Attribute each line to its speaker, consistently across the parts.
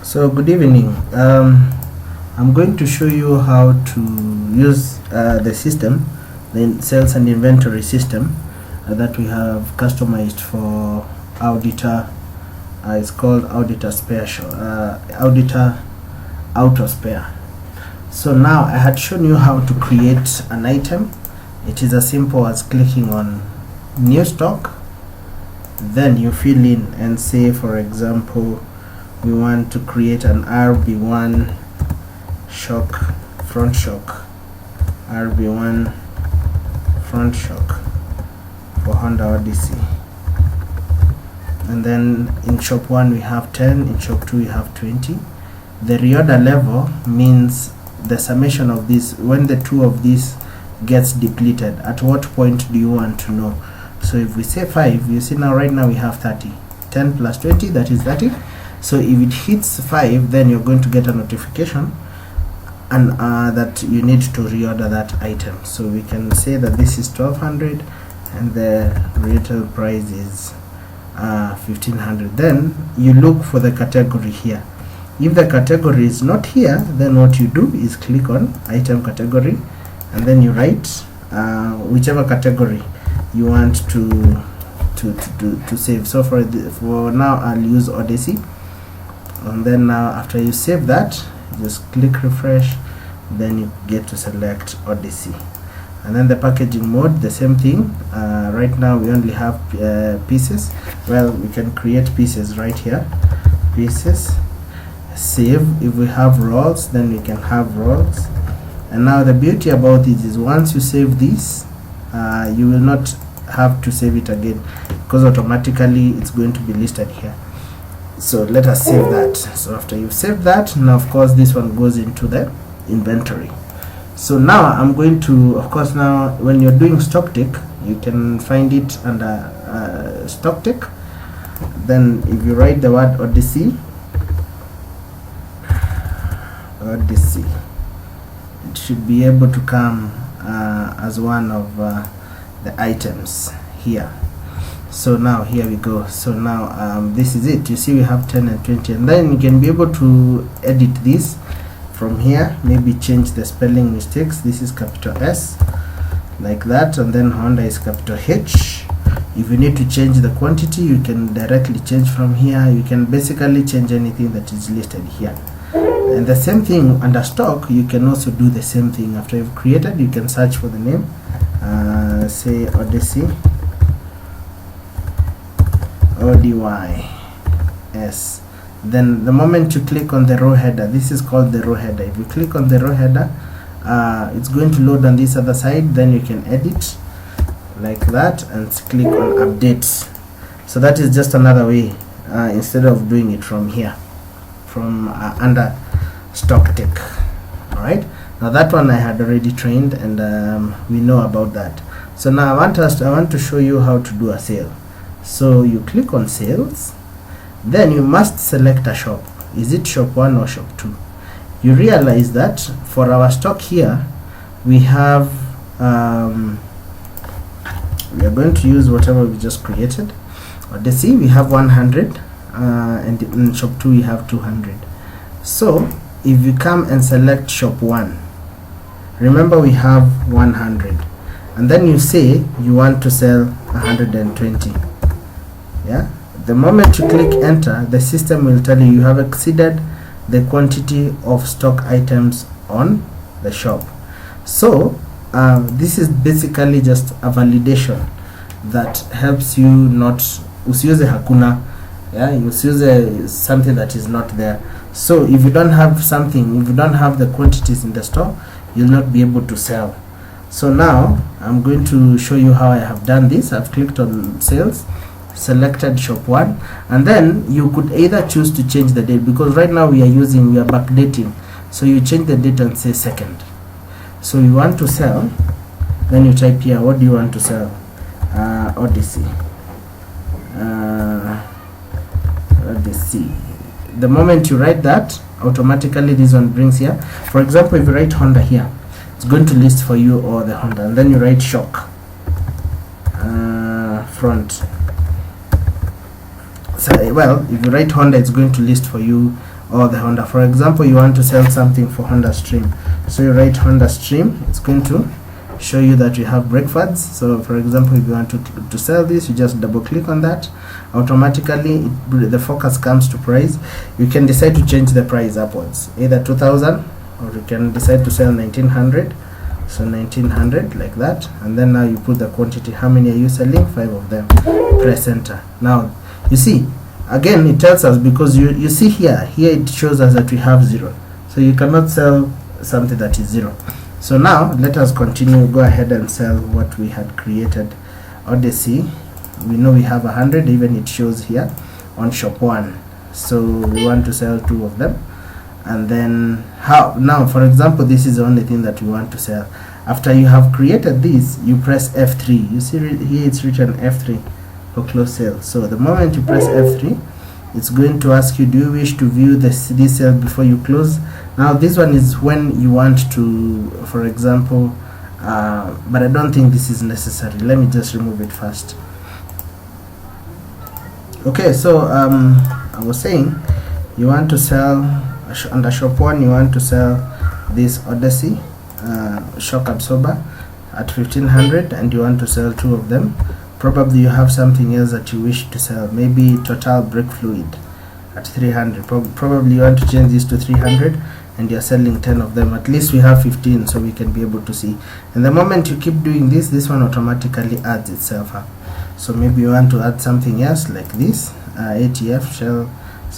Speaker 1: So good evening. I'm going to show you how to use the system, the sales and inventory system that we have customized for Auditor. It's called Auditor Auditor Auto Spare. So now I had shown you how to create an item. It is as simple as clicking on New Stock. Then you fill in and say, for example, we want to create an RB1 shock, front shock, RB1 front shock for Honda Odyssey. And then in shop 1 we have 10, in shop 2 we have 20. The reorder level means the summation of this, when the two of these gets depleted, at what point do you want to know? So if we say 5, you see now right now we have 30. 10 plus 20, that is 30. So if it hits 5, then you're going to get a notification and that you need to reorder that item. So we can say that this is 1200 and the retail price is 1500. Then you look for the category here. If the category is not here, then what you do is click on item category and then you write whichever category you want to save. So for now I'll use Odyssey. And then now after you save that, just click refresh, then you get to select Odyssey. And then the packaging mode, the same thing. Right now we only have pieces. Well, we can create pieces right here. Pieces, save. If we have rolls, then we can have rolls. And now the beauty about it is once you save this, you will not have to save it again because automatically it's going to be listed here. So let us save that. So after you've saved that, now of course this one goes into the inventory. So now I'm going to, of course, now when you're doing stock take, you can find it under stock take. Then if you write the word Odyssey, it should be able to come as one of the items here. So now here we go. So now this is it. You see we have 10 and 20, and then you can be able to edit this from here. Maybe change the spelling mistakes. This is capital S like that, and then Honda is capital H. If you need to change the quantity, you can directly change from here. You can basically change anything that is listed here. And the same thing under stock, you can also do the same thing. After you've created, you can search for the name, say Odyssey, ODYS. Then the moment you click on the row header, this is called the row header. If you click on the row header, it's going to load on this other side. Then you can edit like that and click on update. So that is just another way, instead of doing it from here, from under stock take. All right, now that one I had already trained, and we know about that. So now I want to show you how to do a sale. So you click on sales, then you must select a shop. Is it shop 1 or shop 2? You realize that for our stock here we have we are going to use whatever we just created. Odyssey, we have 100, and in shop 2 we have 200. So if you come and select shop 1, remember we have 100, and then you say you want to sell 120. Yeah, the moment you click enter, the system will tell you have exceeded the quantity of stock items on the shop. So this is basically just a validation that helps you not usiuze hakuna. Yeah, you usiuze something that is not there. So if you don't have something, if you don't have the quantities in the store, you'll not be able to sell. So now I'm going to show you how I have done this. I've clicked on sales, selected shop 1, and then you could either choose to change the date, because right now we are backdating. So you change the date and say 2nd. So you want to sell, then you type here, what do you want to sell? Odyssey. Odyssey. The moment you write that, automatically this one brings here. For example, if you write Honda here, it's going to list for you all the Honda, and then you write shock front. So, well, if you write Honda, it's going to list for you or the Honda. For example, you want to sell something for Honda Stream, so you write Honda Stream. It's going to show you that you have brake pads. So for example, if you want to sell this, you just double click on that. Automatically the focus comes to price. You can decide to change the price upwards, either 2000, or you can decide to sell 1900. So 1900, like that, and then now you put the quantity. How many are you selling? 5 of them. Press enter. Now you see, again it tells us, because you see here it shows us that we have 0, so you cannot sell something that is 0. So now let us continue. Go ahead and sell what we had created. Odyssey, we know we have 100, even it shows here on shop 1, so we want to sell 2 of them. And then how now, for example, this is the only thing that we want to sell. After you have created this, you press F3. You see here it's written F3 for close sale. So the moment you press F3, it's going to ask you, do you wish to view this sale before you close? Now this one is when you want to, for example, but I don't think this is necessary. Let me just remove it first. Okay, so I was saying, you want to sell under shop 1, you want to sell this Odyssey shock absorber at 1500, and you want to sell 2 of them. Probably you have something else that you wish to sell, maybe total brake fluid at 300. Probably you want to change this to 300, and you're selling 10 of them. At least we have 15, so we can be able to see. And the moment you keep doing this one automatically adds itself up. So maybe you want to add something else like this ATF shell,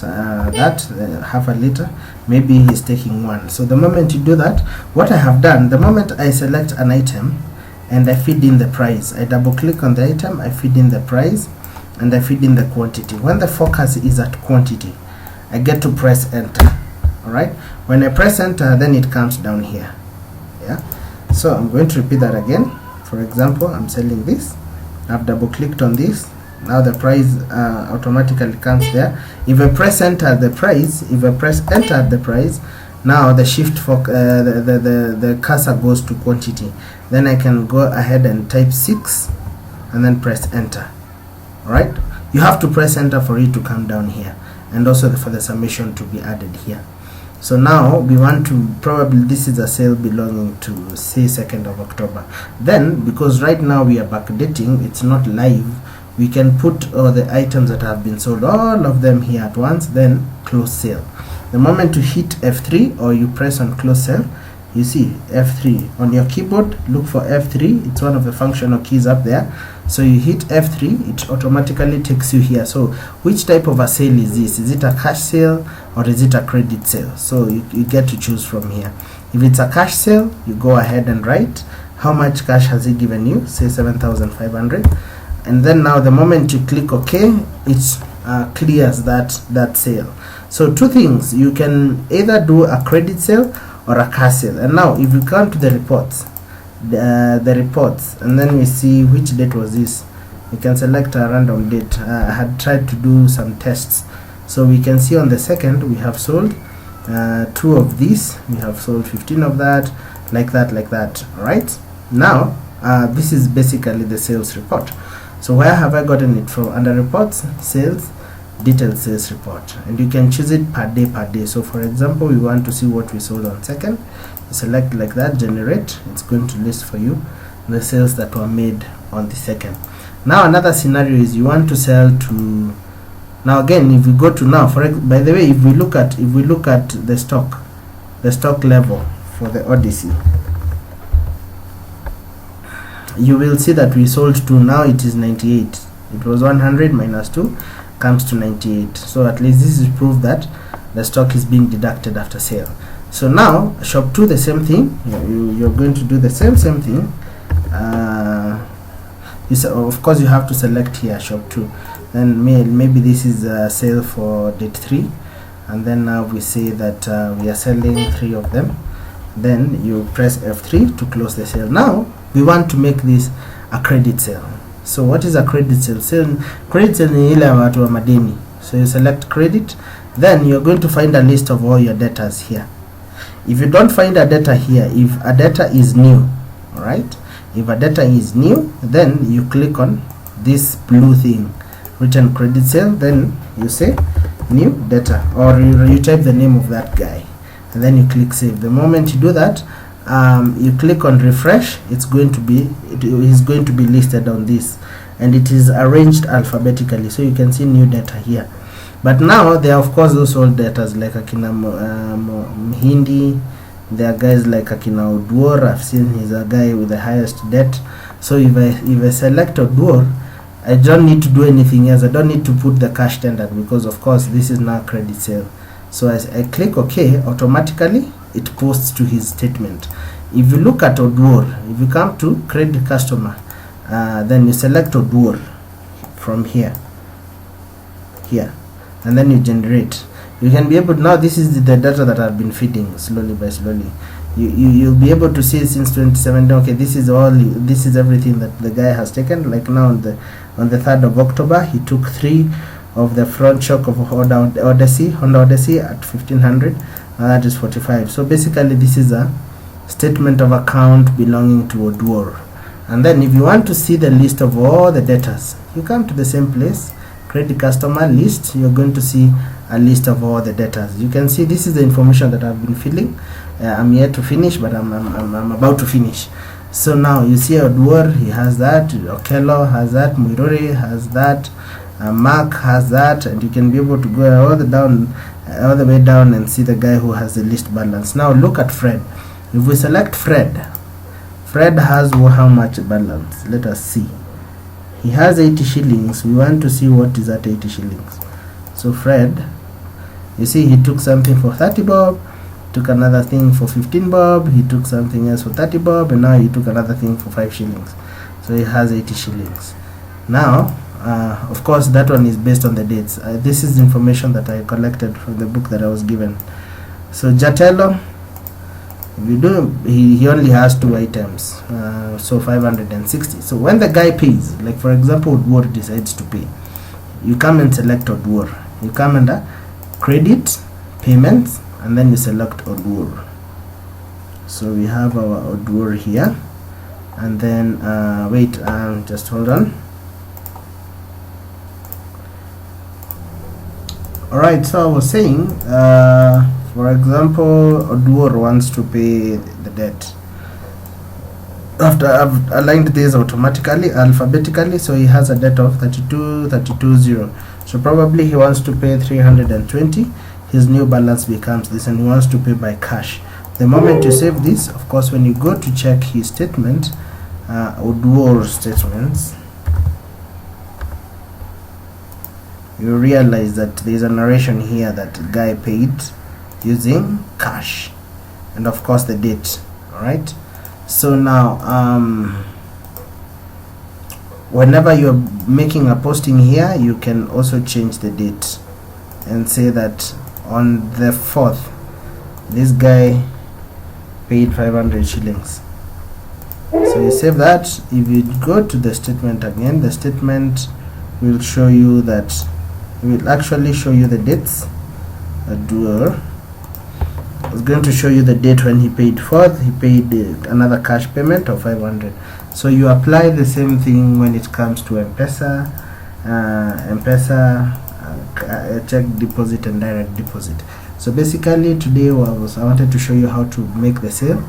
Speaker 1: that half a liter. Maybe he's taking 1. So the moment you do that, what I have done, the moment I select an item and I feed in the price, I double click on the item, I feed in the price, and I feed in the quantity. When the focus is at quantity, I get to press enter. Alright, when I press enter, then it comes down here. Yeah, so I'm going to repeat that again. For example, I'm selling this, I've double clicked on this. Now the price automatically comes there. If I press enter at the price, now the shift for the cursor goes to quantity. Then I can go ahead and type 6 and then press enter. Alright, you have to press enter for it to come down here, and also for the summation to be added here. So now we want to, probably this is a sale belonging to, say, 2nd of October. Then, because right now we are backdating, it's not live, we can put all the items that have been sold, all of them here at once, then close sale. The moment you hit F3 or you press on close sale, you see F3 on your keyboard. Look for F3, it's one of the functional keys up there. So you hit F3, it automatically takes you here. So which type of a sale is this? Is it a cash sale or is it a credit sale? So you get to choose from here. If it's a cash sale, you go ahead and write how much cash has he given you, say 7,500. And then now the moment you click OK, it clears that sale. So 2 things, you can either do a credit sale or a cash sale. And now if you come to the reports, the reports, and then we see which date was this, we can select a random date. I had tried to do some tests, so we can see on the 2nd we have sold 2 of these, we have sold 15 of that, like that. All right, now this is basically the sales report. So where have I gotten it from? Under reports, sales, detailed sales report, and you can choose it per day. So for example, we want to see what we sold on 2nd, you select like that, generate, it's going to list for you the sales that were made on the 2nd. Now another scenario is you want to sell to, now again, if we go to now, by the way, if we look at the stock level for the Odyssey, you will see that we sold 2. Now it is 98. It was 100 minus 2 comes to 98. So at least this is proof that the stock is being deducted after sale. So now shop 2, the same thing. You're going to do the same thing. Of course you have to select here shop 2. Then maybe this is a sale for date 3, and then now we say that we are selling 3 of them. Then you press F3 to close the sale. Now we want to make this a credit sale. So what is a credit sale? Credit sale ni ile watu wa madeni. So you select credit, then you're going to find a list of all your debtors here. If you don't find a debtor here, if a debtor is new, all right, if a debtor is new, then you click on this blue thing written credit sale, then you say new data, or you type the name of that guy, and then you click save. The moment you do that, you click on refresh, it's going to be listed on this, and it is arranged alphabetically, so you can see new data here. But now there are of course those old data like akina Mhindi. There are guys like akina Auditor. I've seen he's a guy with the highest debt. So if I select Auditor, I don't need to do anything else. I don't need to put the cash tender, because of course this is now credit sale. So as I click OK, automatically it posts to his statement. If you look at Auditor, if you come to credit customer, then you select Auditor from here, and then you generate. You can be able, now this is the data that I've been feeding slowly by slowly. You'll be able to see since 2017. Okay, this is everything that the guy has taken. Like now on the 3rd of October, he took 3 of the front shock of Honda Odyssey at 1500, and that is 45. So basically this is a statement of account belonging to Auditor. And then if you want to see the list of all the debtors, you come to the same place, credit customer list. You're going to see a list of all the debtors. You can see this is the information that I've been filling. I'm yet to finish, but I'm about to finish. So now you see Auditor, he has that, Okello has that, Muiruri has that, Mark has that, and you can be able to go all the way down and see the guy who has the least balance. Now look at Fred. If we select Fred has how much balance? Let us see. He has 80 shillings. We want to see what is that 80 shillings. So Fred, you see he took something for 30 bob, took another thing for 15 bob, he took something else for 30 bob, and now he took another thing for 5 shillings. So he has 80 shillings. Now, of course, that one is based on the dates. This is information that I collected from the book that I was given. So Jatello, we do, he only has 2 items, so 560. So when the guy pays, like for example, Auditor decides to pay, you come and select Auditor. You come under credit, payments, and then you select Auditor. So we have our Auditor here, and then wait, just hold on. Alright, so I was saying, for example, Auditor wants to pay the debt. After I've aligned this automatically, alphabetically, so he has a debt of 32,0. So probably he wants to pay 320. His new balance becomes this, and he wants to pay by cash. The moment you save this, of course, when you go to check his statement, Auditor statements, you realize that there is a narration here that the guy paid using cash, and of course the date. Alright, so now whenever you're making a posting here, you can also change the date and say that on the 4th this guy paid 500 shillings. So you save that. If you go to the statement again, the statement will show you that, it will actually show you the dates. Auditor is going to show you the date when he paid 4th. He paid another cash payment of 500. So you apply the same thing when it comes to M-Pesa, check deposit and direct deposit. So basically today I wanted to show you how to make the sale.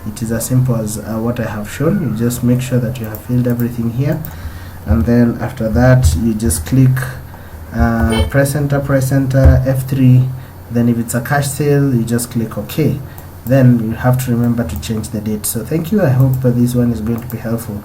Speaker 1: It is as simple as what I have shown. You just make sure that you have filled everything here, and then after that you just click press enter F3. Then if it's a cash sale, you just click OK. Then you have to remember to change the date. So thank you. I hope that this one is going to be helpful.